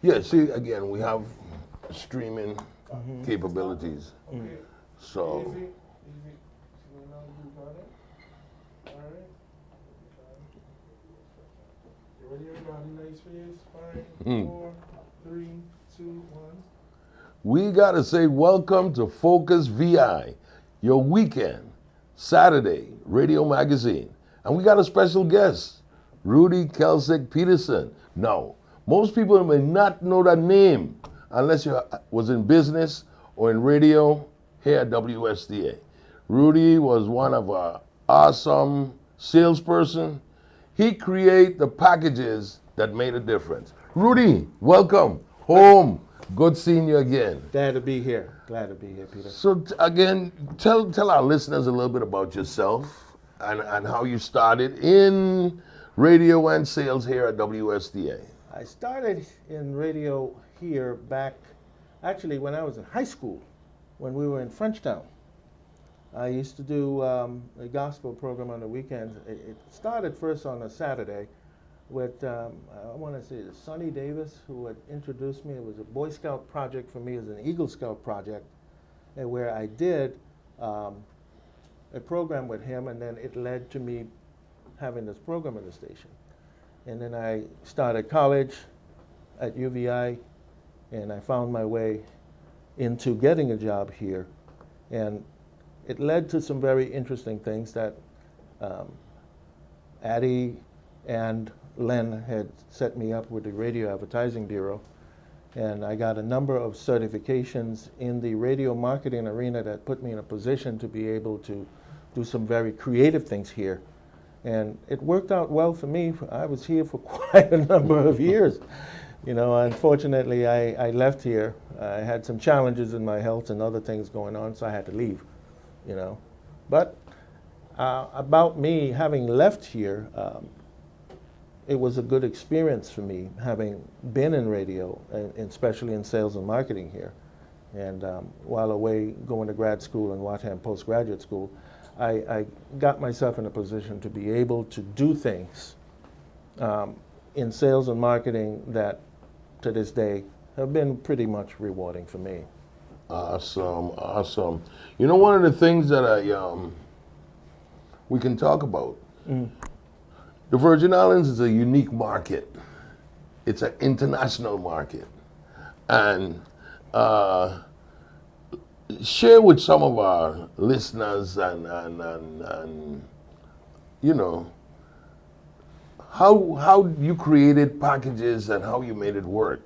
Yeah, see, again, we have streaming capabilities. So, we got to say welcome to Focus VI, your weekend, Saturday radio magazine. And we got a special guest, Rudy Pettersen. Now, most people may not know that name unless you was in business or in radio here at WSDA. Rudy was one of our awesome salesperson. He created the packages that made a difference. Rudy, welcome home. Good seeing you again. Glad to be here. Glad to be here, Peter. So again, tell our listeners a little bit about yourself and how you started in radio and sales here at WSDA. I started in radio here back, actually when I was in high school, when we were in Frenchtown. I used to do a gospel program on the weekends. It started first on a Saturday with, I want to say, Sonny Davis, who had introduced me. It was a Boy Scout project for me. It was an Eagle Scout project, and where I did a program with him, and then it led to me having this program at the station. And then I started college at UVI, and I found my way into getting a job here. And it led to some very interesting things that Addie and Len had set me up with the Radio Advertising Bureau. And I got a number of certifications in the radio marketing arena that put me in a position to be able to do some very creative things here. And it worked out well for me. I was here for quite a number of years. You know, unfortunately, I left here. I had some challenges in my health and other things going on, so I had to leave, you know. But about me having left here, it was a good experience for me, having been in radio, and especially in sales and marketing here. And while away going to grad school and Watham postgraduate school, I got myself in a position to be able to do things in sales and marketing that, to this day, have been pretty much rewarding for me. Awesome, awesome. You know, one of the things that we can talk about, the Virgin Islands is a unique market. It's an international market. And share with some of our listeners and you know, how you created packages and how you made it work.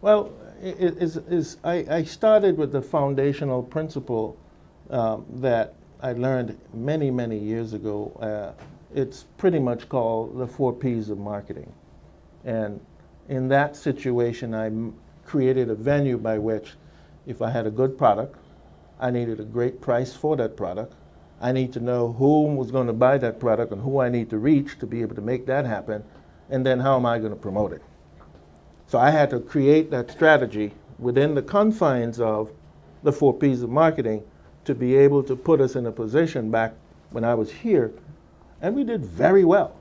Well, I started with the foundational principle that I learned many, many years ago. It's pretty much called the 4 Ps of marketing. And in that situation, I created a venue by which if I had a good product, I needed a great price for that product. I need to know who was going to buy that product and who I need to reach to be able to make that happen. And then how am I going to promote it? So I had to create that strategy within the confines of the 4 Ps of marketing to be able to put us in a position back when I was here. And we did very well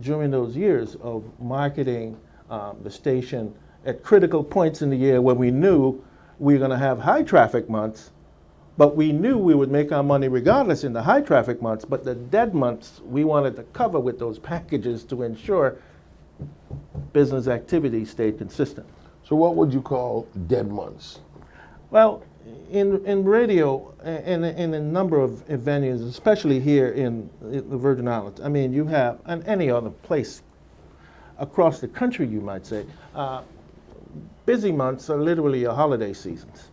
during those years of marketing the station at critical points in the year when we knew we were going to have high traffic months, but we knew we would make our money regardless in the high traffic months. But the dead months, we wanted to cover with those packages to ensure business activity stayed consistent. So what would you call dead months? Well, in radio and in a number of venues, especially here in the Virgin Islands, I mean, you have, and any other place across the country, you might say, busy months are literally your holiday seasons.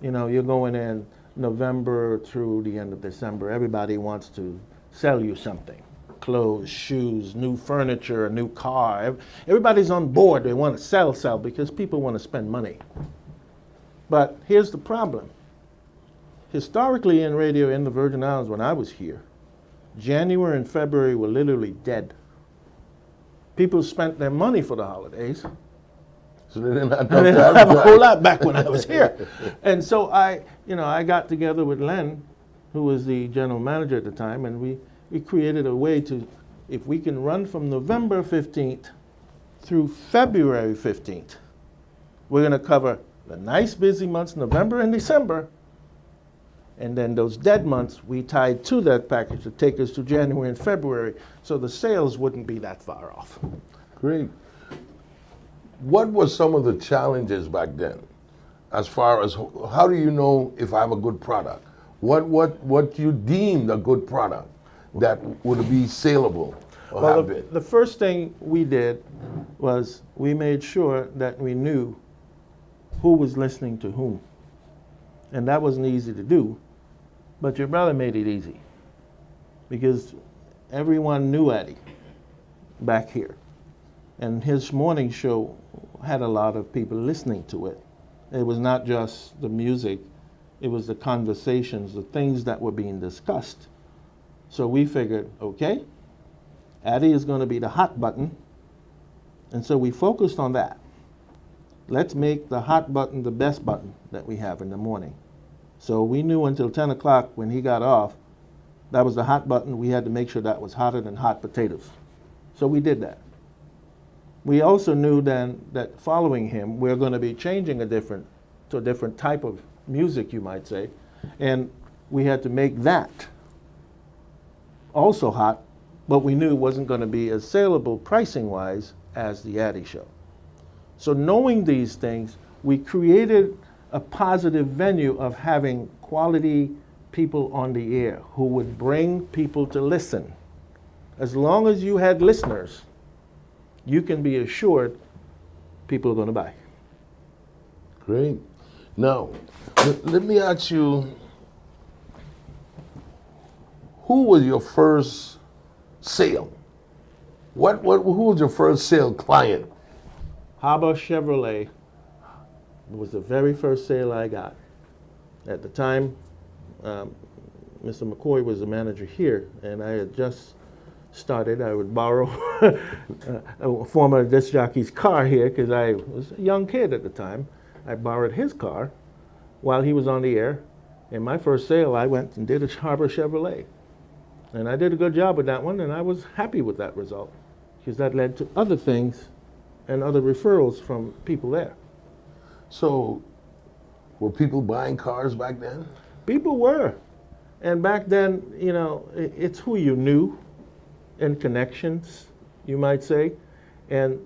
You know, you're going in November through the end of December. Everybody wants to sell you something. Clothes, shoes, new furniture, a new car. Everybody's on board. They want to sell because people want to spend money. But here's the problem. Historically in radio in the Virgin Islands when I was here, January and February were literally dead. People spent their money for the holidays. So they didn't have a whole lot back when I was here. And so I got together with Len, who was the general manager at the time, and we created a way to if we can run from November 15th through February 15th, we're going to cover the nice busy months, November and December, and then those dead months we tied to that package to take us to January and February, so the sales wouldn't be that far off. Great. What were some of the challenges back then, as far as how do you know if I have a good product? What you deemed a good product that would be saleable or Well, have been? the first thing we did was we made sure that we knew who was listening to whom. And that wasn't easy to do, but your brother made it easy because everyone knew Eddie back here. And his morning show had a lot of people listening to it. It was not just the music, it was the conversations, the things that were being discussed. So we figured, okay, Eddie is going to be the hot button. And so we focused on that. Let's make the hot button the best button that we have in the morning. So we knew until 10 o'clock when he got off, that was the hot button. We had to make sure that was hotter than hot potatoes. So we did that. We also knew then that following him, we're going to be changing to a different type of music, you might say. And we had to make that also hot, but we knew it wasn't going to be as saleable pricing-wise as the Addy Show. So knowing these things, we created a positive venue of having quality people on the air who would bring people to listen. As long as you had listeners, you can be assured people are going to buy. Great. Now, let me ask you, who was your first sale? Who was your first sale client? Harbor Chevrolet was the very first sale I got. At the time, Mr. McCoy was the manager here, and I had just started. I would borrow a former disc jockey's car here because I was a young kid at the time. I borrowed his car while he was on the air. And my first sale, I went and did a Harbor Chevrolet. And I did a good job with that one, and I was happy with that result because that led to other things and other referrals from people there. So, were people buying cars back then? People were. And back then, you know, it's who you knew and connections, you might say. And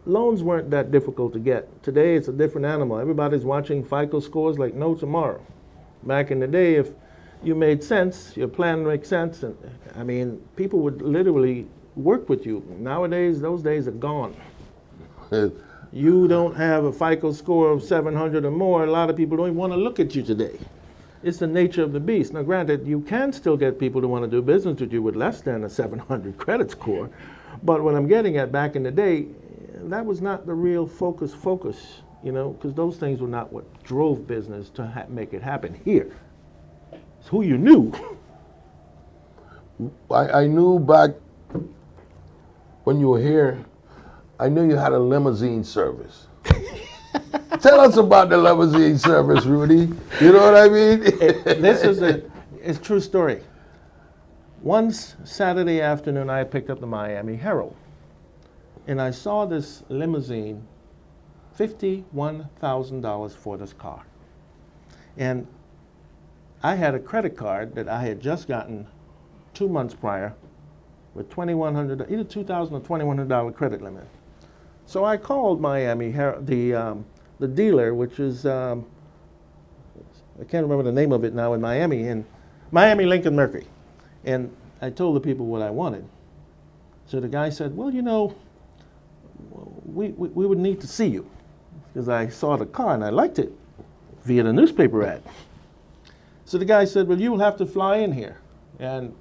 loans weren't that difficult to get. Today, it's a different animal. Everybody's watching FICO scores like no tomorrow. Back in the day, if you made sense, your plan makes sense, and I mean, people would literally work with you. Nowadays, those days are gone. You don't have a FICO score of 700 or more, a lot of people don't even want to look at you today. It's the nature of the beast. Now, granted, you can still get people to want to do business with you with less than a 700 credit score, but what I'm getting at, back in the day, that was not the real focus, you know, because those things were not what drove business to make it happen here. It's who you knew. I knew back when you were here, I knew you had a limousine service. Tell us about the limousine service, Rudy. You know what I mean? This is it's a true story. One Saturday afternoon, I picked up the Miami Herald, and I saw this limousine, $51,000 for this car. And I had a credit card that I had just gotten 2 months prior with $2,100, either $2,000 or $2,100 credit limit. So I called Miami Herald, the dealer, which is, I can't remember the name of it now in Miami Lincoln Mercury. And I told the people what I wanted. So the guy said, well, you know, we would need to see you, because I saw the car and I liked it via the newspaper ad. So the guy said, well, you'll have to fly in here. And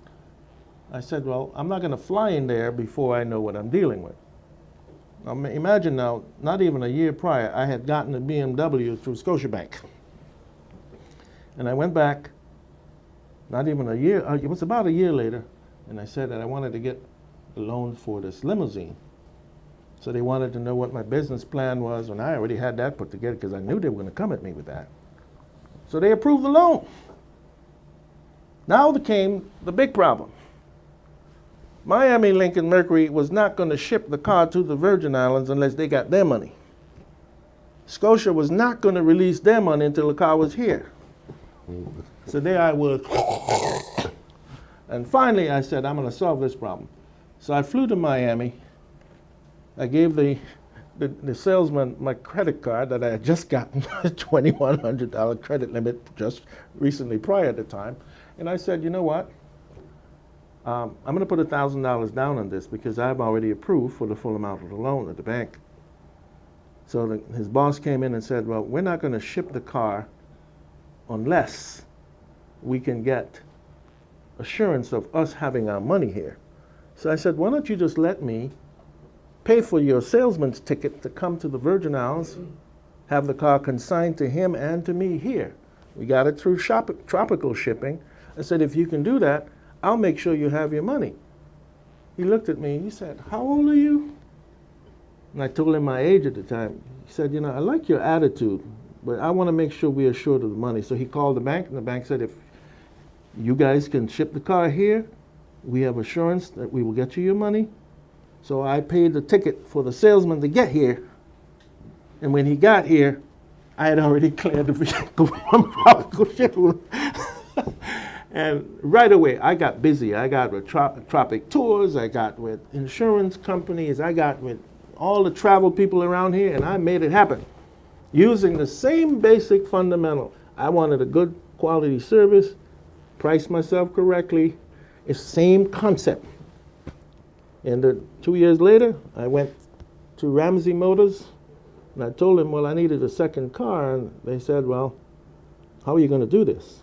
I said, well, I'm not going to fly in there before I know what I'm dealing with. Now, imagine now, not even a year prior, I had gotten a BMW through Scotiabank. And I went back, not even a year, it was about a year later, and I said that I wanted to get a loan for this limousine. So they wanted to know what my business plan was, and I already had that put together because I knew they were going to come at me with that. So they approved the loan. Now came the big problem. Miami Lincoln Mercury was not going to ship the car to the Virgin Islands unless they got their money. Scotia was not going to release their money until the car was here. So there I was. And finally I said, I'm going to solve this problem. So I flew to Miami. I gave the salesman my credit card that I had just gotten, a $2,100 credit limit just recently prior to time. And I said, you know what? I'm going to put $1,000 down on this because I've already approved for the full amount of the loan at the bank. So his boss came in and said, well, we're not going to ship the car unless we can get assurance of us having our money here. So I said, why don't you just let me pay for your salesman's ticket to come to the Virgin Islands, have the car consigned to him and to me here. We got it through tropical shipping. I said, if you can do that, I'll make sure you have your money. He looked at me and he said, how old are you? And I told him my age at the time. He said, you know, I like your attitude, but I want to make sure we are assured of the money. So he called the bank, and the bank said, if you guys can ship the car here, we have assurance that we will get you your money. So I paid the ticket for the salesman to get here. And when he got here, I had already cleared the vehicle from tropical shipping. And right away, I got busy. I got with Tropic Tours, I got with insurance companies, I got with all the travel people around here, and I made it happen. Using the same basic fundamental. I wanted a good quality service, priced myself correctly. It's the same concept. And 2 years later, I went to Ramsey Motors, and I told them, well, I needed a second car, and they said, well, how are you going to do this?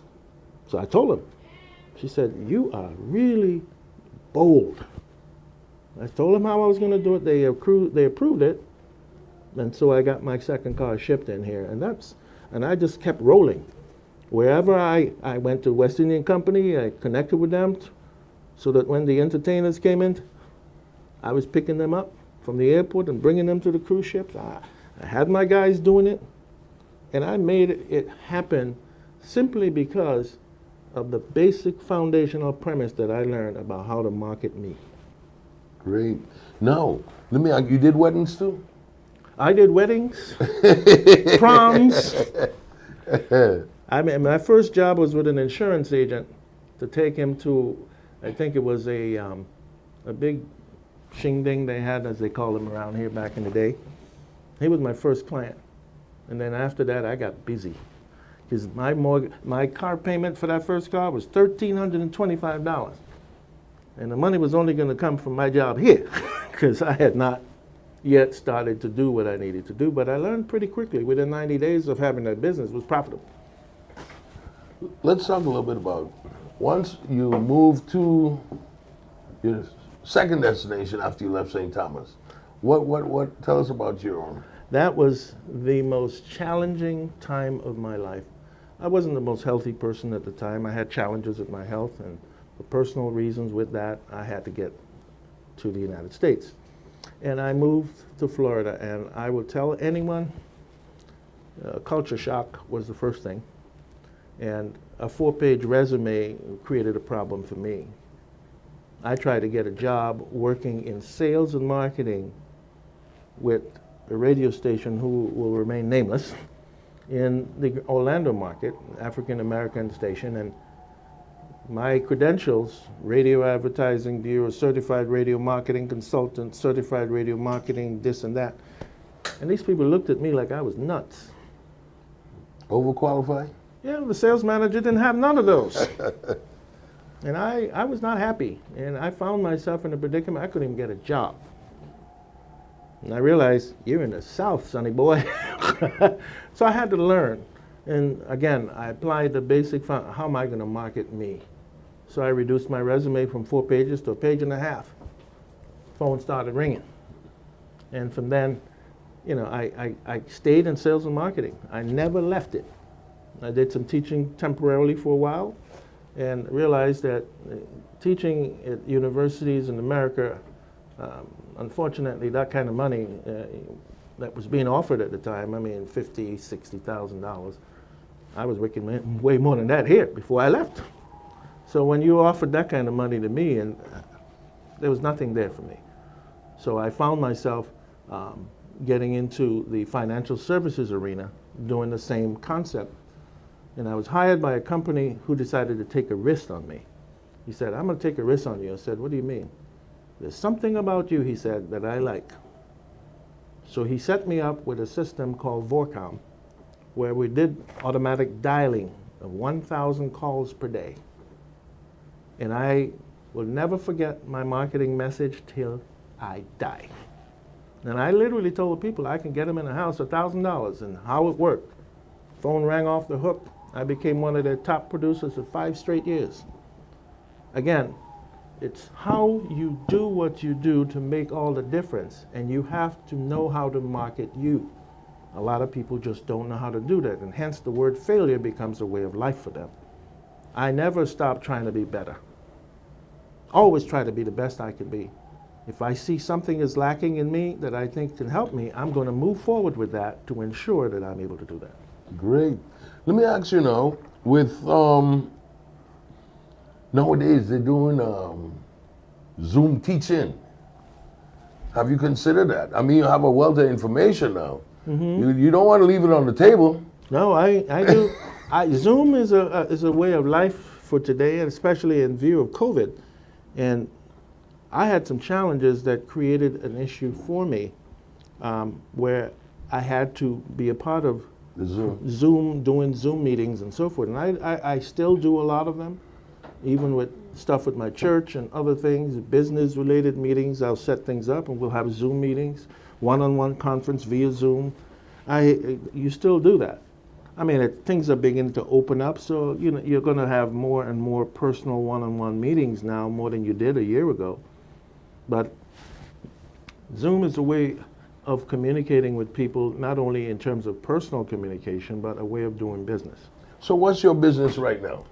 So I told them. She said, you are really bold. I told them how I was going to do it. They approved it, and so I got my second car shipped in here, and I just kept rolling. Wherever I went to West Indian Company, I connected with them, so that when the entertainers came in, I was picking them up from the airport and bringing them to the cruise ships. I had my guys doing it, and I made it happen simply because of the basic foundational premise that I learned about how to market me. Great. Now, let me ask you, did weddings too? I did weddings, proms. I mean, my first job was with an insurance agent to take him to, I think it was a big shingding they had, as they call them around here back in the day. He was my first client. And then after that, I got busy. Because my car payment for that first car was $1,325. And the money was only going to come from my job here, because I had not yet started to do what I needed to do. But I learned pretty quickly. Within 90 days of having that business, it was profitable. Let's talk a little bit about, once you moved to your second destination after you left St. Thomas, what tell us about your own. That was the most challenging time of my life. I wasn't the most healthy person at the time. I had challenges with my health, and for personal reasons with that, I had to get to the United States. And I moved to Florida, and I would tell anyone, culture shock was the first thing. And a 4-page resume created a problem for me. I tried to get a job working in sales and marketing with a radio station who will remain nameless in the Orlando market, African American station, and my credentials, radio advertising bureau, certified radio marketing consultant, certified radio marketing, this and that. And these people looked at me like I was nuts. Overqualified? Yeah, the sales manager didn't have none of those. And I was not happy. And I found myself in a predicament. I couldn't even get a job. And I realized, you're in the South, sonny boy. So I had to learn. And again, I applied the basic, how am I going to market me? So I reduced my resume from 4 pages to 1.5 pages. Phone started ringing. And from then, you know, I stayed in sales and marketing. I never left it. I did some teaching temporarily for a while and realized that teaching at universities in America, unfortunately, that kind of money that was being offered at the time, I mean, $50,000, $60,000, I was making way more than that here before I left. So when you offered that kind of money to me, and there was nothing there for me. So I found myself getting into the financial services arena, doing the same concept. And I was hired by a company who decided to take a risk on me. He said, I'm going to take a risk on you. I said, what do you mean? There's something about you, he said, that I like. So he set me up with a system called Vorcom, where we did automatic dialing of 1,000 calls per day. And I will never forget my marketing message till I die. And I literally told people I can get them in a house $1,000, and how it worked. Phone rang off the hook. I became one of their top producers for 5 straight years. Again, it's how you do what you do to make all the difference, and you have to know how to market you. A lot of people just don't know how to do that, and hence the word failure becomes a way of life for them. I never stop trying to be better. Always try to be the best I can be. If I see something is lacking in me that I think can help me, I'm going to move forward with that to ensure that I'm able to do that. Great. Let me ask you now, with nowadays they're doing Zoom teaching. Have you considered that? I mean, you have a wealth of information now. You don't want to leave it on the table. No, I do. Zoom is a way of life for today, and especially in view of COVID. And I had some challenges that created an issue for me, where I had to be a part of doing Zoom meetings and so forth. And I still do a lot of them, even with stuff with my church and other things, business-related meetings. I'll set things up, and we'll have Zoom meetings, one-on-one conference via Zoom. You still do that. I mean, things are beginning to open up, so you're going to have more and more personal one-on-one meetings now, more than you did a year ago. But Zoom is a way of communicating with people, not only in terms of personal communication, but a way of doing business. So what's your business right now?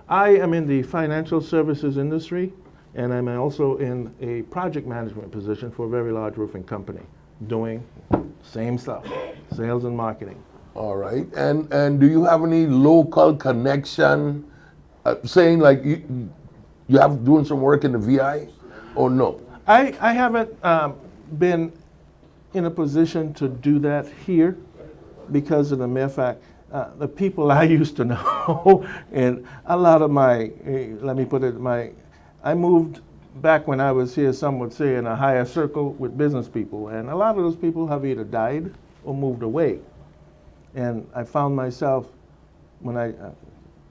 I am in the financial services industry, and I'm also in a project management position for a very large roofing company, doing same stuff, sales and marketing. All right. And do you have any local connection, saying like you have doing some work in the VI, or no? I haven't been in a position to do that here because of the mere fact the people I used to know and a lot of my, let me put it, I moved back when I was here, some would say, in a higher circle with business people, and a lot of those people have either died or moved away. And I found myself, when I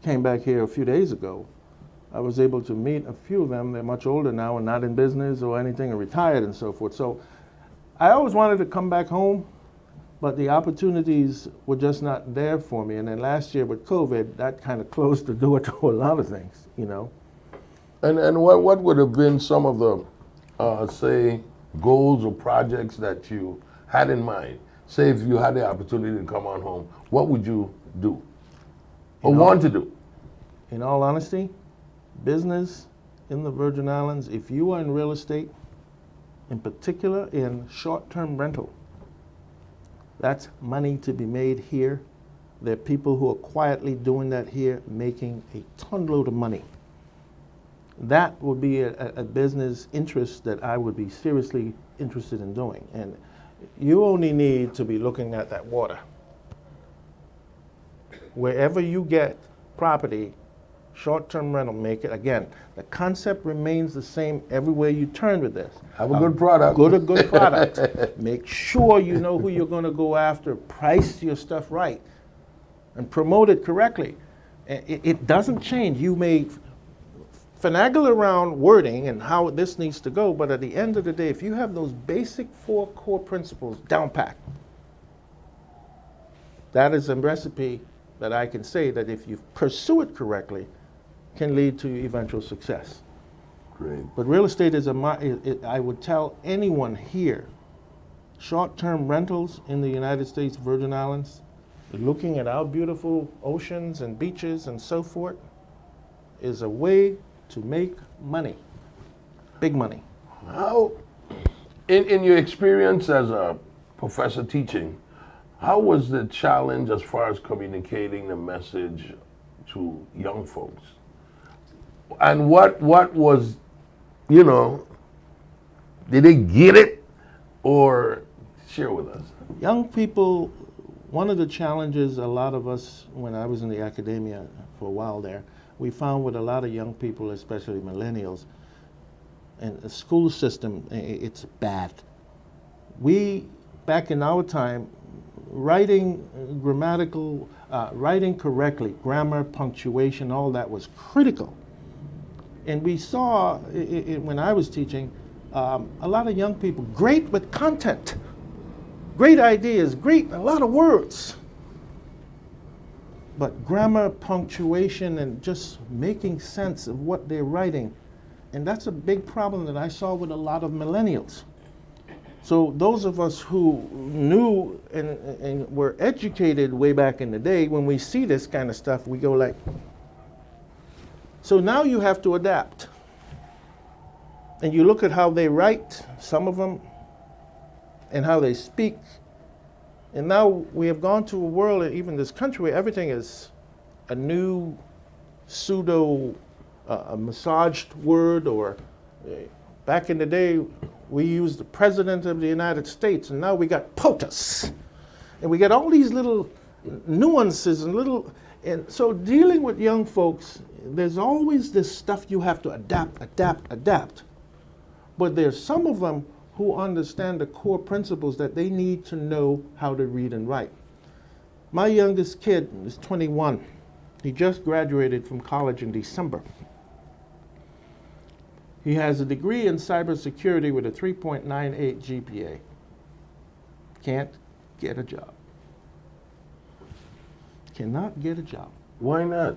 came back here a few days ago, I was able to meet a few of them. They're much older now and not in business or anything, or retired and so forth. So I always wanted to come back home, but the opportunities were just not there for me. And then last year with COVID, that kind of closed the door to a lot of things, And what would have been some of the, say, goals or projects that you had in mind? Say if you had the opportunity to come on home, what would you do or want to do? In all honesty, business in the Virgin Islands, if you are in real estate, in particular in short-term rental, that's money to be made here. There are people who are quietly doing that here, making a ton load of money. That would be a business interest that I would be seriously interested in doing. And you only need to be looking at that water. Wherever you get property, short-term rental, make it, again, the concept remains the same everywhere you turn with this. Have a good product. Good product. Make sure you know who you're going to go after, price your stuff right, and promote it correctly. It doesn't change. You may finagle around wording and how this needs to go, but at the end of the day, if you have those basic 4 core principles down pat, that is a recipe that I can say that if you pursue it correctly, can lead to eventual success. Great. But real estate is I would tell anyone here, short-term rentals in the United States Virgin Islands, looking at our beautiful oceans and beaches and so forth, is a way to make money, big money. How, in your experience as a professor teaching, how was the challenge as far as communicating the message to young folks? And what was, Did they get it? Or share with us. Young people, one of the challenges a lot of us, when I was in the academia for a while there, we found with a lot of young people, especially millennials, and the school system, it's bad. We, back in our time, writing correctly, grammar, punctuation, all that was critical. And we saw, when I was teaching, a lot of young people, great with content, great ideas, a lot of words. But grammar, punctuation, and just making sense of what they're writing. And that's a big problem that I saw with a lot of millennials. So those of us who knew and were educated way back in the day, when we see this kind of stuff, we go like, so now you have to adapt. And you look at how they write, some of them, and how they speak. And now we have gone to a world, even this country, where everything is a new pseudo massaged word, or back in the day, we used the President of the United States, and now we got POTUS. And we got all these little nuances and so dealing with young folks, there's always this stuff you have to adapt. But there's some of them who understand the core principles that they need to know how to read and write. My youngest kid is 21. He just graduated from college in December. He has a degree in cybersecurity with a 3.98 GPA. Can't get a job. Cannot get a job. Why not?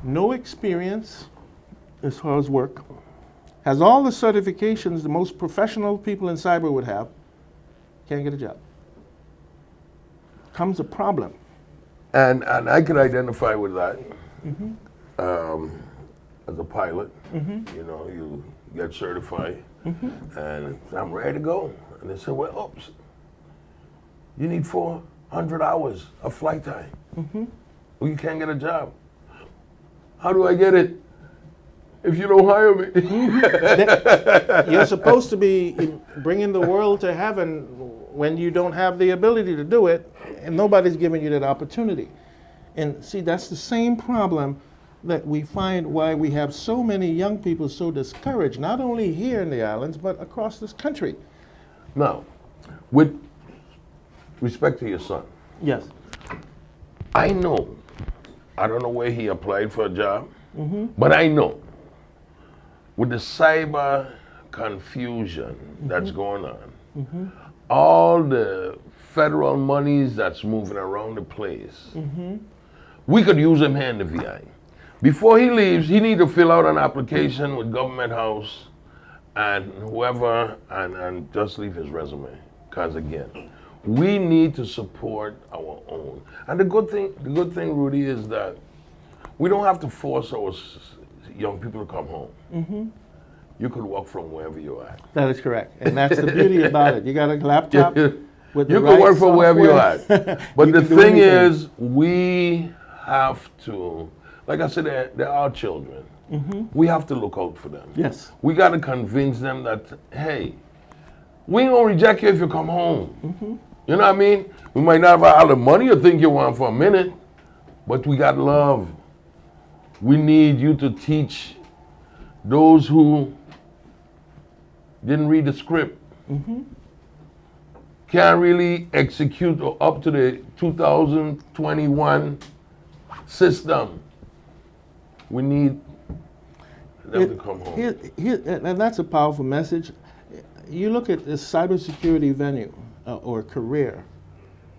No experience as far as work. Has all the certifications the most professional people in cyber would have. Can't get a job. Comes a problem. And I could identify with that. As a pilot, you know, you get certified, and I'm ready to go. And they said, well, oops, you need 400 hours of flight time. Well, you can't get a job. How do I get it if you don't hire me? You're supposed to be bringing the world to heaven when you don't have the ability to do it, and nobody's giving you that opportunity. And see, that's the same problem that we find why we have so many young people so discouraged, not only here in the islands, but across this country. Now, with respect to your son, Yes. I don't know where he applied for a job, but I know with the cyber confusion that's going on, all the federal monies that's moving around the place, we could use him here in the VI. Before he leaves, he needs to fill out an application with Government House and whoever, and just leave his resume. Because again, we need to support our own. And the good thing, Rudy, is that we don't have to force our young people to come home. You could work from wherever you're at. That is correct. And that's the beauty about it. You got a laptop with the You right can work from wherever you're at. But You the can do thing anything. is, we have to, like I said, they're our children. We have to look out for them. Yes. We got to convince them that, hey, we ain't gonna reject you if you come home. You know what I mean? We might not have all the money you think you want for a minute, but we got love. We need you to teach those who didn't read the script, can't really execute up to the 2021 system. We need them to come home. And that's a powerful message. You look at this cybersecurity venue or career.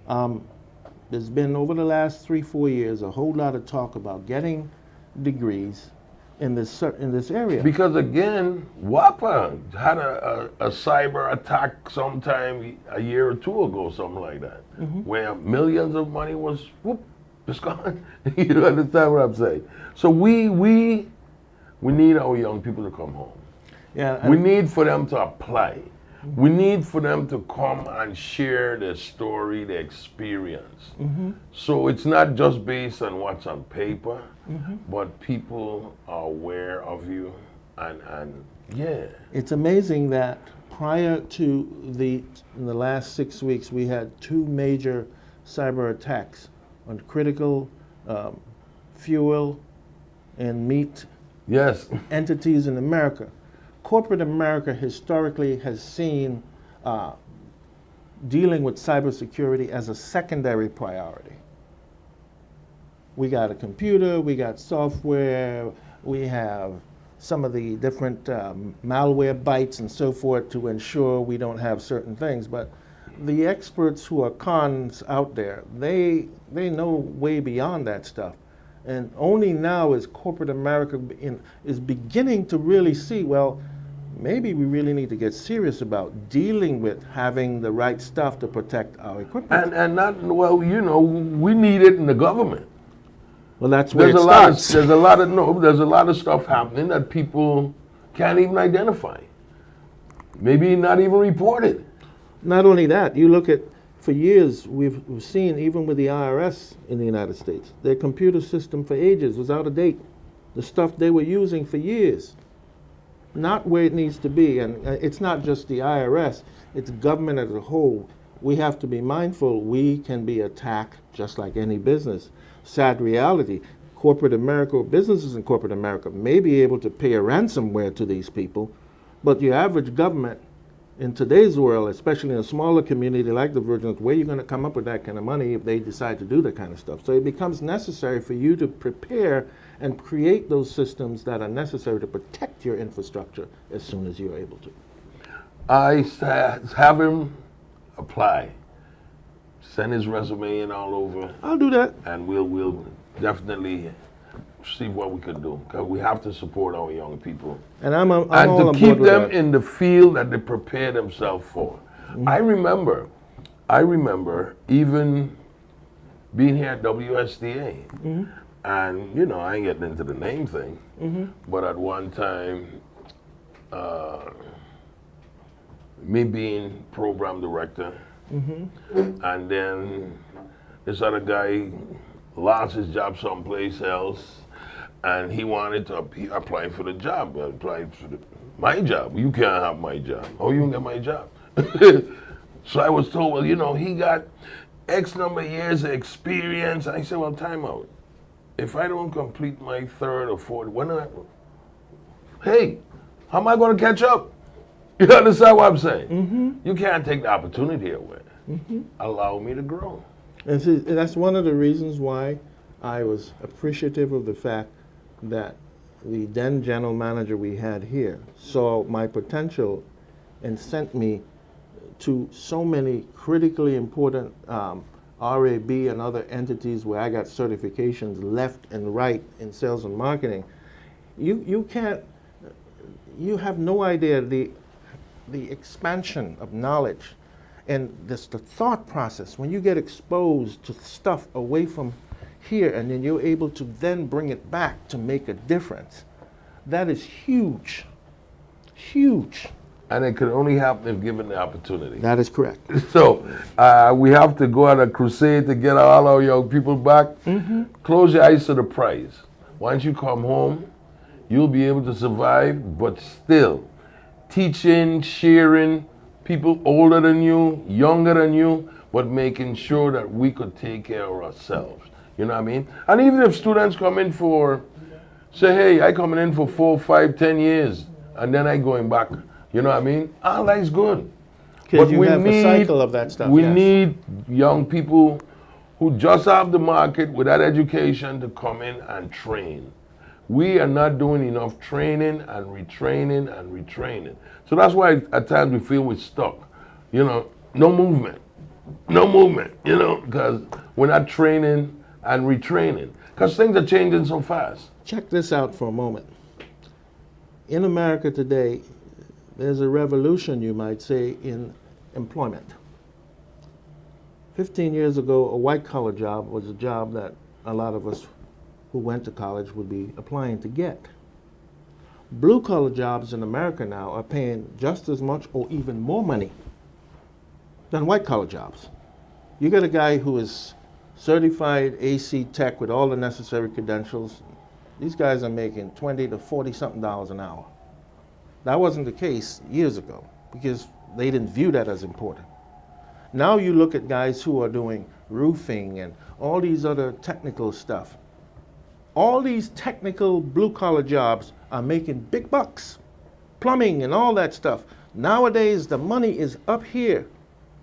There's been over the last 3-4 years a whole lot of talk about getting degrees in this area. Because again, WAPA had a cyber attack sometime a year or two ago, something like that, where millions of money was whoop, it's gone. You understand what I'm saying? So we need our young people to come home. Yeah, We need for them to apply. We need for them to come and share their story, their experience. So it's not just based on what's on paper, but people are aware of you, and yeah. It's amazing that Prior to in the last 6 weeks, we had 2 major cyber attacks on critical fuel and meat Yes. entities in America. Corporate America historically has seen dealing with cybersecurity as a secondary priority. We got a computer, we got software, we have some of the different malware bites and so forth to ensure we don't have certain things. But the experts who are cons out there, they know way beyond that stuff. And only now is corporate America is beginning to really see, well, maybe we really need to get serious about dealing with having the right stuff to protect our equipment. And not, well, you know, we need it in the government. Well, that's where There's it a lot of starts. there's a lot of stuff happening that people can't even identify. Maybe not even reported. Not only that, you look at, for years, we've seen, even with the IRS in the United States, their computer system for ages was out of date. The stuff they were using for years, not where it needs to be. And it's not just the IRS, it's government as a whole. We have to be mindful we can be attacked just like any business. Sad reality, corporate America, or businesses in corporate America may be able to pay a ransomware to these people, but your average government in today's world, especially in a smaller community like the Virgin Islands, where you're going to come up with that kind of money if they decide to do that kind of stuff? So it becomes necessary for you to prepare and create those systems that are necessary to protect your infrastructure as soon as you're able to. I have him apply. Send his resume in all over, I'll do that. and we'll definitely see what we can do. Because we have to support our young people. And I'm all And on to keep board with them that. in the field that they prepare themselves for. I remember even being here at WSDA, and you know, I ain't getting into the name thing, but at one time, me being program director, and then this other guy lost his job someplace else, and he wanted to apply for the job. I applied for my job. You can't have my job. Oh, you can get my job. So I was told, well, you know, he got X number of years of experience. I said, well, time out. If I don't complete my third or fourth, hey, how am I going to catch up? You understand what I'm saying? You can't take the opportunity away. Allow me to grow. And see, that's one of the reasons why I was appreciative of the fact that the then general manager we had here saw my potential and sent me to so many critically important RAB and other entities where I got certifications left and right in sales and marketing. You have no idea the expansion of knowledge and the thought process when you get exposed to stuff away from here and then you're able to then bring it back to make a difference. That is huge, huge. And it could only happen if given the opportunity. That is correct. So we have to go on a crusade to get all our young people back. Close your eyes to the prize. Once you come home, you'll be able to survive, but still teaching, sharing, people older than you, younger than you, but making sure that we could take care of ourselves. You know what I mean? And even if students come in for, say, hey, I coming in for 4, 5, 10 years, and then I going back. You know what I mean? All that's good. Because you have a cycle of that stuff. We yes. need young people who just have the market with that education to come in and train. We are not doing enough training and retraining and retraining. So that's why at times we feel we're stuck. You know, no movement, you know, because we're not training and retraining. Because things are changing so fast. Check this out for a moment. In America today, there's a revolution, you might say, in employment. 15 years ago, a white-collar job was a job that a lot of us who went to college would be applying to get. Blue-collar jobs in America now are paying just as much or even more money than white-collar jobs. You get a guy who is certified AC tech with all the necessary credentials. These guys are making $20 to $40 something an hour. That wasn't the case years ago. because they didn't view that as important. Now you look at guys who are doing roofing and all these other technical stuff. All these technical blue-collar jobs are making big bucks. Plumbing and all that stuff. Nowadays, the money is up here.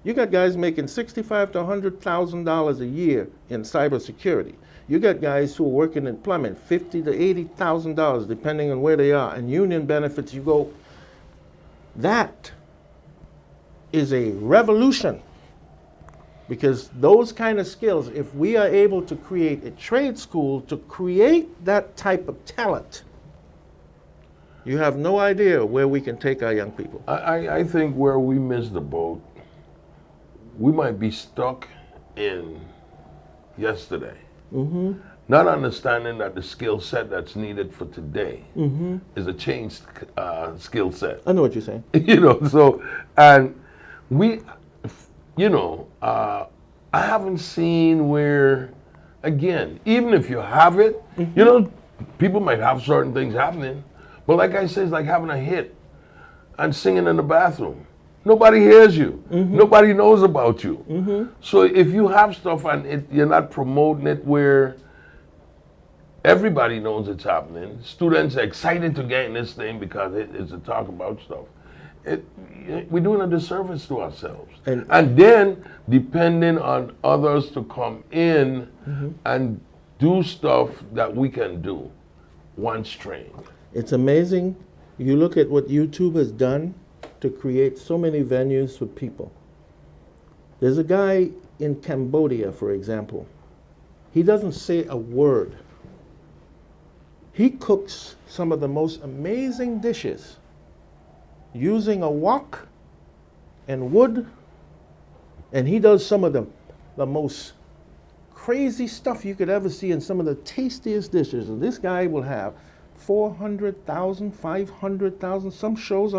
You got guys making $65,000 to $100,000 a year in cybersecurity. You got guys who are working in plumbing, $50,000 to $80,000, depending on where they are. And union benefits, you go. That is a revolution. Because those kind of skills, if we are able to create a trade school to create that type of talent, you have no idea where we can take our young people. I think where we missed the boat, we might be stuck in yesterday. Mm-hmm. Not understanding that the skill set that's needed for today is a changed skill set. I know what you're saying. So, and we, I haven't seen where, again, even if you have it, people might have certain things happening, but like I said, it's like having a hit and singing in the bathroom. Nobody hears you. Nobody knows about you. So if you have stuff and you're not promoting it where everybody knows it's happening, students are excited to get in this thing because it's a talk about stuff. We're doing a disservice to ourselves. And then depending on others to come in and do stuff that we can do once trained. It's amazing. You look at what YouTube has done to create so many venues for people. There's a guy in Cambodia, for example. He doesn't say a word. He cooks some of the most amazing dishes using a wok and wood, and he does some of the most crazy stuff you could ever see in some of the tastiest dishes. And this guy will have 400,000, 500,000, some shows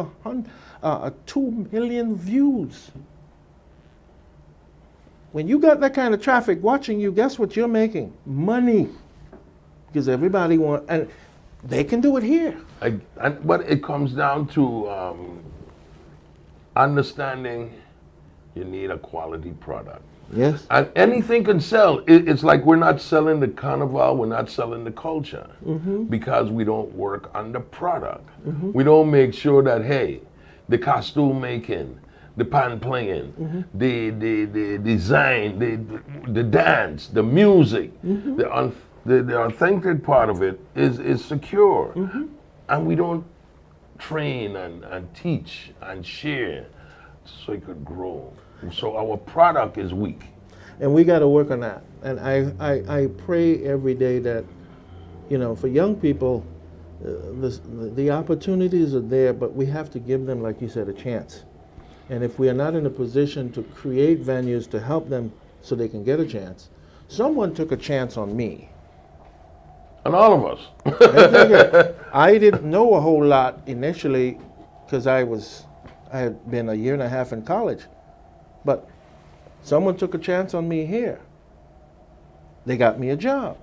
2 million views. When you got that kind of traffic watching you, guess what you're making? Money. Because everybody wants, and they can do it here. But it comes down to understanding you need a quality product. Yes. And anything can sell. It's like we're not selling the carnival, we're not selling the culture because we don't work on the product. We don't make sure that, hey, the costume making, the pan playing, the design, the dance, the music, the authentic part of it is secure. And we don't train and teach and share so it could grow. So our product is weak. And we got to work on that. And I pray every day that, for young people, the opportunities are there, but we have to give them, like you said, a chance. And if we are not in a position to create venues to help them so they can get a chance, someone took a chance on me. And all of us. I didn't know a whole lot initially because I had been a year and a half in college. But someone took a chance on me here. They got me a job.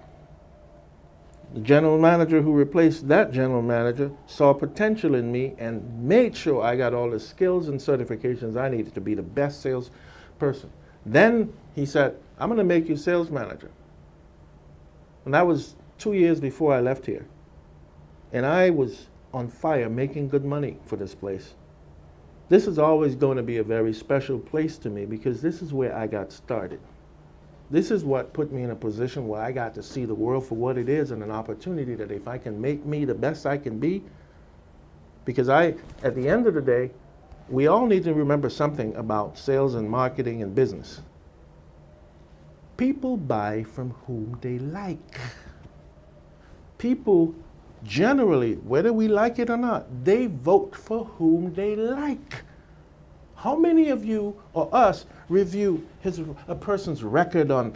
The general manager who replaced that general manager saw potential in me and made sure I got all the skills and certifications I needed to be the best salesperson. Then he said, I'm going to make you sales manager. And that was 2 years before I left here. And I was on fire making good money for this place. This is always going to be a very special place to me because this is where I got started. This is what put me in a position where I got to see the world for what it is and an opportunity that if I can make me the best I can be, because at the end of the day, we all need to remember something about sales and marketing and business. People buy from whom they like. People generally, whether we like it or not, they vote for whom they like. How many of you or us review a person's record on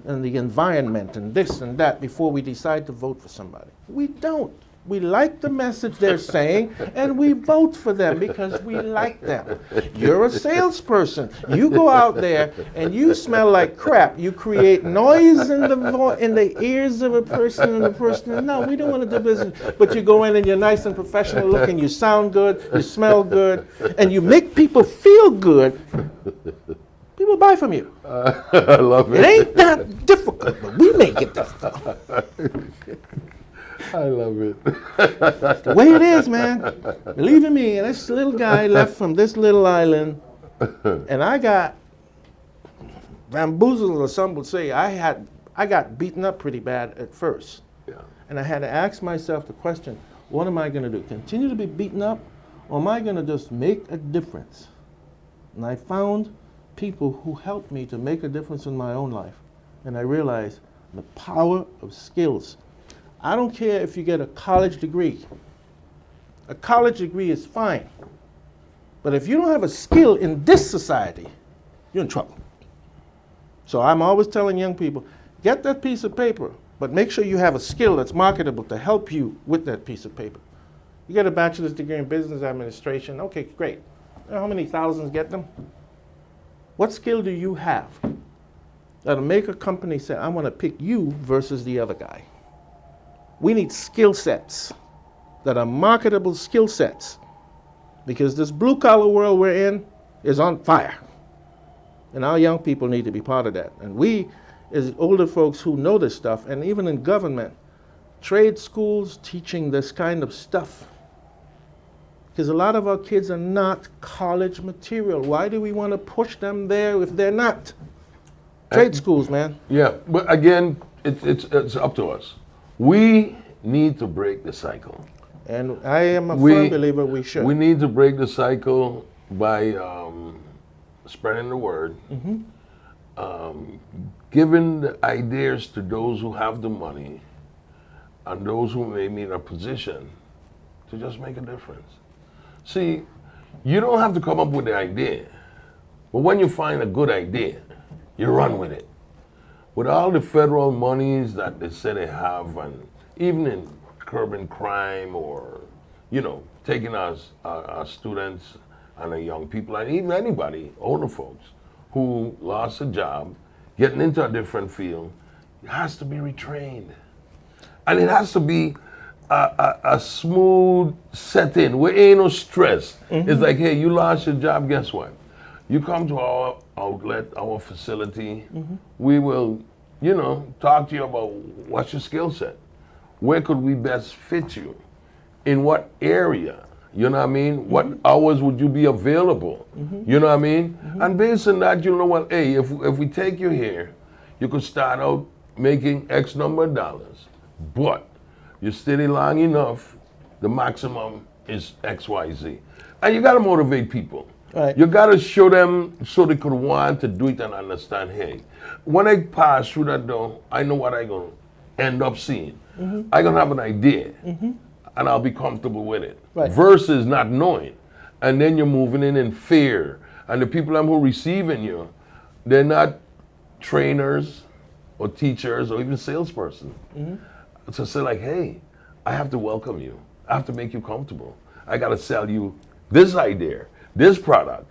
the environment and this and that before we decide to vote for somebody? We don't. We like the message they're saying, and we vote for them because we like them. You're a salesperson. You go out there and you smell like crap. You create noise in the ears of a person, and the person, no, we don't want to do business. But you go in and you're nice and professional looking. You sound good. You smell good, and you make people feel good. People buy from you. I love It ain't that difficult, but we make it difficult. I love it. The way it is, man. Believe in me, this little guy left from this little island, and I got bamboozled, or some would say. I got beaten up pretty bad at first. Yeah. And I had to ask myself the question, what am I going to do? Continue to be beaten up, or am I going to just make a difference? And I found people who helped me to make a difference in my own life. And I realized the power of skills. I don't care if you get a college degree. A college degree is fine. But if you don't have a skill in this society, you're in trouble. So I'm always telling young people, get that piece of paper, but make sure you have a skill that's marketable to help you with that piece of paper. You get a bachelor's degree in business administration, okay, great. You know how many thousands get them? What skill do you have that'll make a company say, I want to pick you versus the other guy? We need skill sets that are marketable skill sets, because this blue-collar world we're in is on fire. And our young people need to be part of that. And we, as older folks who know this stuff, and even in government, trade schools teaching this kind of stuff. Because a lot of our kids are not college material. Why do we want to push them there if they're not? Trade schools, man. Yeah, but again, it's up to us. We need to break the cycle. And I am a firm believer we should. We need to break the cycle by spreading the word, giving the ideas to those who have the money and those who may be in a position to just make a difference. See, you don't have to come up with the idea, but when you find a good idea, you run with it. With all the federal monies that they say they have, and even in curbing crime, or, taking our students and our young people, and even anybody, older folks, who lost a job, getting into a different field, it has to be retrained. And it has to be a smooth set-in where ain't no stress. It's like, hey, you lost your job, guess what? You come to our outlet, our facility, we will, talk to you about what's your skill set. Where could we best fit you? In what area? You know what I mean? What hours would you be available? You know what I mean? And based on that, you know what, hey, if we take you here, you could start out making X number of dollars, but you steady long enough, the maximum is X, Y, Z. And you gotta motivate people. Right. You gotta show them so they could want to do it and understand, hey, when I pass through that door, I know what I'm gonna end up seeing. I'm gonna have an idea, and I'll be comfortable with it. Right. Versus not knowing. And then you're moving in fear. And the people who are receiving you, they're not trainers or teachers or even salesperson. So say like, hey, I have to welcome you. I have to make you comfortable. I gotta sell you this idea, this product.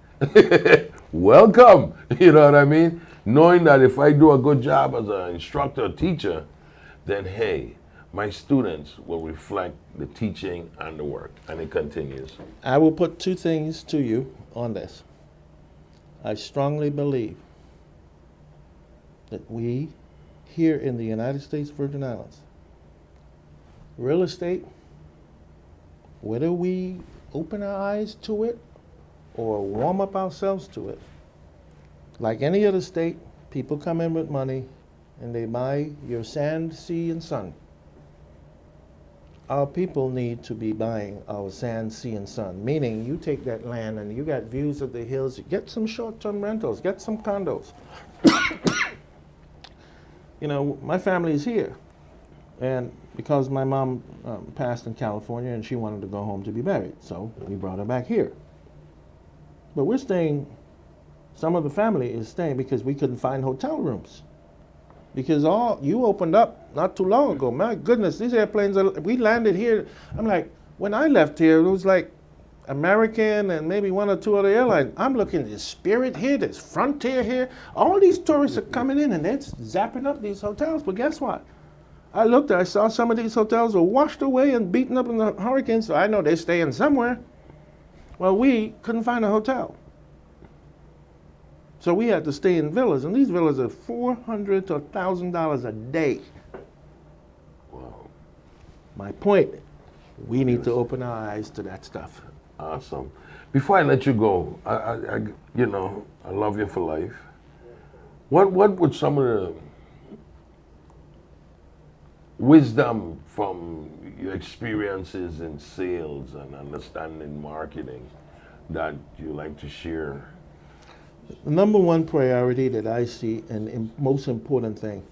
Welcome, you know what I mean? Knowing that if I do a good job as an instructor or teacher, then hey, my students will reflect the teaching and the work, and it continues. I will put two things to you on this. I strongly believe that we here in the United States Virgin Islands, real estate, whether we open our eyes to it or warm up ourselves to it, like any other state, people come in with money and they buy your sand, sea, and sun. Our people need to be buying our sand, sea, and sun, meaning you take that land and you got views of the hills, you get some short-term rentals, get some condos. My family is here, and because my mom passed in California and she wanted to go home to be buried, so we brought her back here. But we're staying, some of the family is staying because we couldn't find hotel rooms. Because you opened up not too long ago. My goodness, these airplanes, we landed here. I'm like, when I left here, it was like American and maybe one or two other airlines. I'm looking, there's Spirit here, there's Frontier here. All these tourists are coming in and they're zapping up these hotels. But guess what? I saw some of these hotels were washed away and beaten up in the hurricane, so I know they're staying somewhere. Well, we couldn't find a hotel. So we had to stay in villas, and these villas are $400 to $1,000 a day. Wow. My point, we need to open our eyes to that stuff. Awesome. Before I let you go, I love you for life. What would some of the wisdom from your experiences in sales and understanding marketing that you like to share? The number one priority that I see, and most important thing,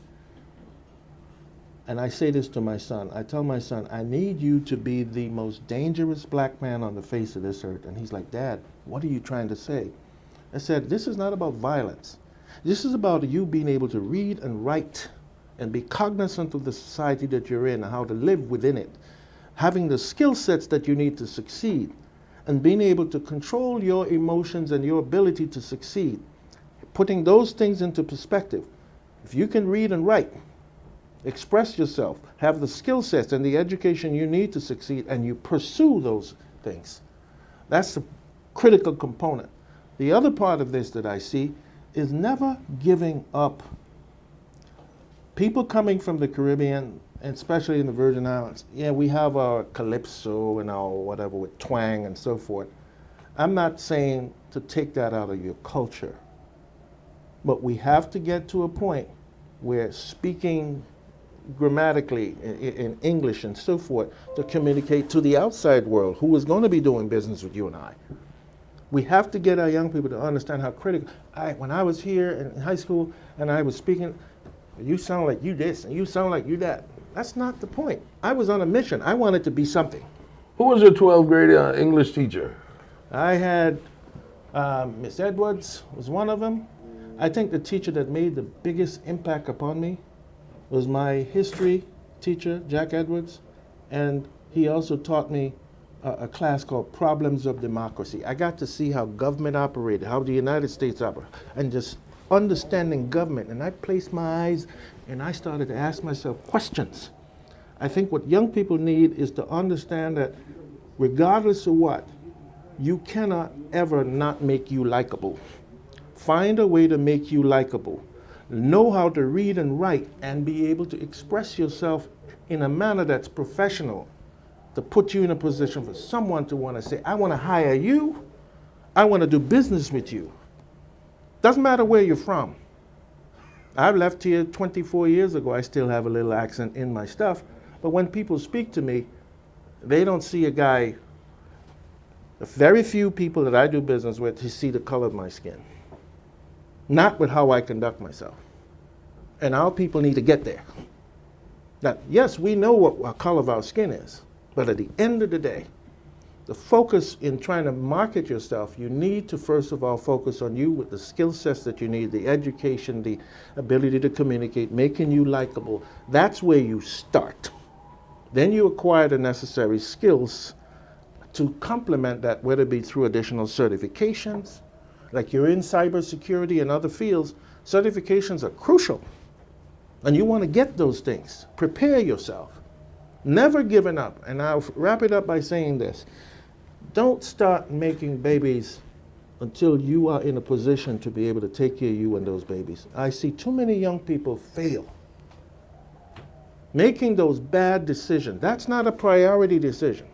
and I say this to my son, I tell my son, I need you to be the most dangerous black man on the face of this earth. And he's like, Dad, what are you trying to say? I said, this is not about violence. This is about you being able to read and write and be cognizant of the society that you're in and how to live within it, having the skill sets that you need to succeed, and being able to control your emotions and your ability to succeed, putting those things into perspective. If you can read and write, express yourself, have the skill sets and the education you need to succeed, and you pursue those things, that's the critical component. The other part of this that I see is never giving up. People coming from the Caribbean, and especially in the Virgin Islands, yeah, we have our calypso and our whatever with twang and so forth. I'm not saying to take that out of your culture, but we have to get to a point where speaking grammatically in English and so forth to communicate to the outside world who is going to be doing business with you and I. We have to get our young people to understand how critical. When I was here in high school and I was speaking, you sound like you this and you sound like you that. That's not the point. I was on a mission. I wanted to be something. Who was your 12th grade English teacher? I had Miss Edwards was one of them. I think the teacher that made the biggest impact upon me was my history teacher, Jack Edwards, and he also taught me a class called Problems of Democracy. I got to see how government operated, how the United States operated, and just understanding government. And I placed my eyes and I started to ask myself questions. I think what young people need is to understand that regardless of what, you cannot ever not make you likable. Find a way to make you likable. Know how to read and write and be able to express yourself in a manner that's professional, to put you in a position for someone to want to say, I want to hire you, I want to do business with you. Doesn't matter where you're from. I left here 24 years ago. I still have a little accent in my stuff. But when people speak to me, they don't see a guy. The very few people that I do business with who see the color of my skin. Not with how I conduct myself. And our people need to get there. Now, yes, we know what the color of our skin is. But at the end of the day, the focus in trying to market yourself, you need to first of all focus on you with the skill sets that you need, the education, the ability to communicate, making you likable. That's where you start. Then you acquire the necessary skills to complement that, whether it be through additional certifications, like you're in cybersecurity and other fields. Certifications are crucial. And you want to get those things. Prepare yourself. Never giving up. And I'll wrap it up by saying this. Don't start making babies until you are in a position to be able to take care of you and those babies. I see too many young people fail. Making those bad decisions. That's not a priority decision.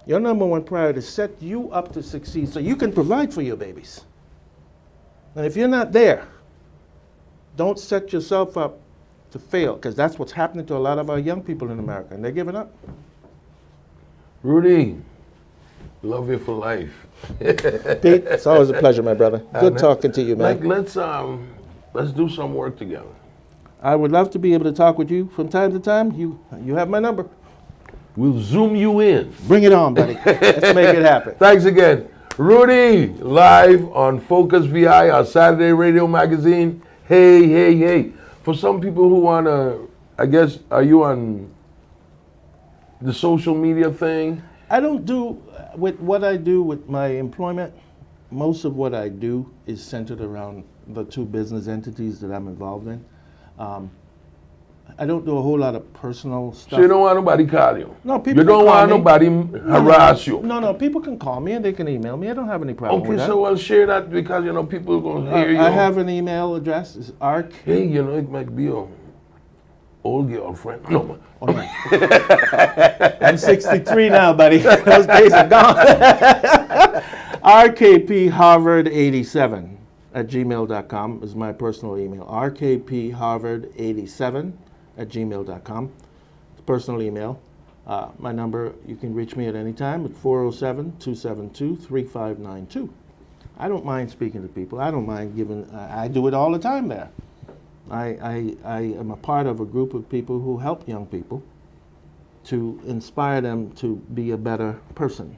Your number one priority is set you up to succeed so you can provide for your babies. And if you're not there, don't set yourself up to fail, because that's what's happening to a lot of our young people in America, and they're giving up. Rudy, love you for life. Pete, it's always a pleasure, my brother. Good talking to you, man. Like, let's do some work together. I would love to be able to talk with you from time to time. You have my number. We'll zoom you in. Bring it on, buddy. Let's make it happen. Thanks again. Rudy, live on Focus VI, our Saturday radio magazine. Hey, hey, hey. For some people who want to, I guess, are you on the social media thing? I don't do, with what I do with my employment, most of what I do is centered around the two business entities that I'm involved in. I don't do a whole lot of personal stuff. So you don't want nobody call you? No, people You don't can call want me. nobody harass you? No, people can call me and they can email me. I don't have any problem Okay, with that. so I'll share that because, people are going to hear you. I have an email address. It's arc. Hey, it might be your old girlfriend. No, Oh, no. I'm 63 now, buddy. Those days are gone. rkpharvard87 at gmail.com is my personal email. rkpharvard87 at gmail.com. It's personal email. My number, you can reach me at any time at 407-272-3592. I don't mind speaking to people. I don't mind giving, I do it all the time there. I am a part of a group of people who help young people to inspire them to be a better person.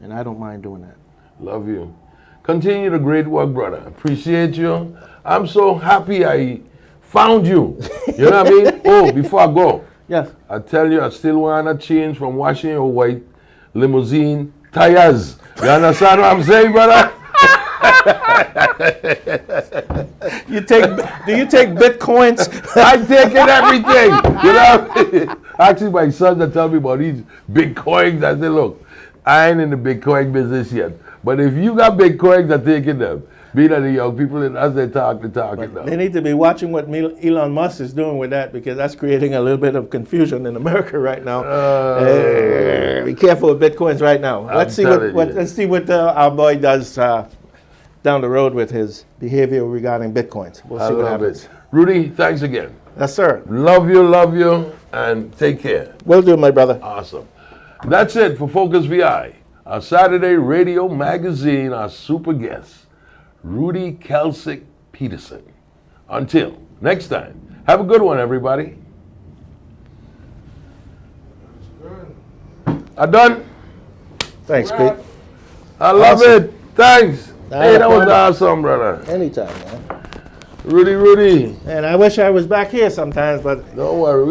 And I don't mind doing that. love you. Continue the great work, brother. Appreciate you. I'm so happy I found you. You know what I mean? Oh, before I go, Yes. I tell you, I still want to change from washing your white limousine tires. You understand what I'm saying, brother? Do you take bitcoins? I take it everything. You know? Actually, my sons are telling me about these bitcoins. I say, look, I ain't in the bitcoin business yet. But if you got bitcoins, I'm taking them. Be that the young people, and as they talk, they're talking now. They need to be watching what Elon Musk is doing with that, because that's creating a little bit of confusion in America right now. Be careful with bitcoins right now. Let's see what our boy does down the road with his behavior regarding bitcoins. We'll see what happens. Rudy, thanks again. Yes, sir. Love you, and take care. Will do, my brother. Awesome. That's it for Focus VI, our Saturday radio magazine, our super guest, Rudy Kelsick Pettersen. Until next time, have a good one, everybody. I done? Thanks, Pete. I love it. Thanks. Hey, that was awesome, brother. Anytime, man. Rudy. And I wish I was back here sometimes, but Don't worry.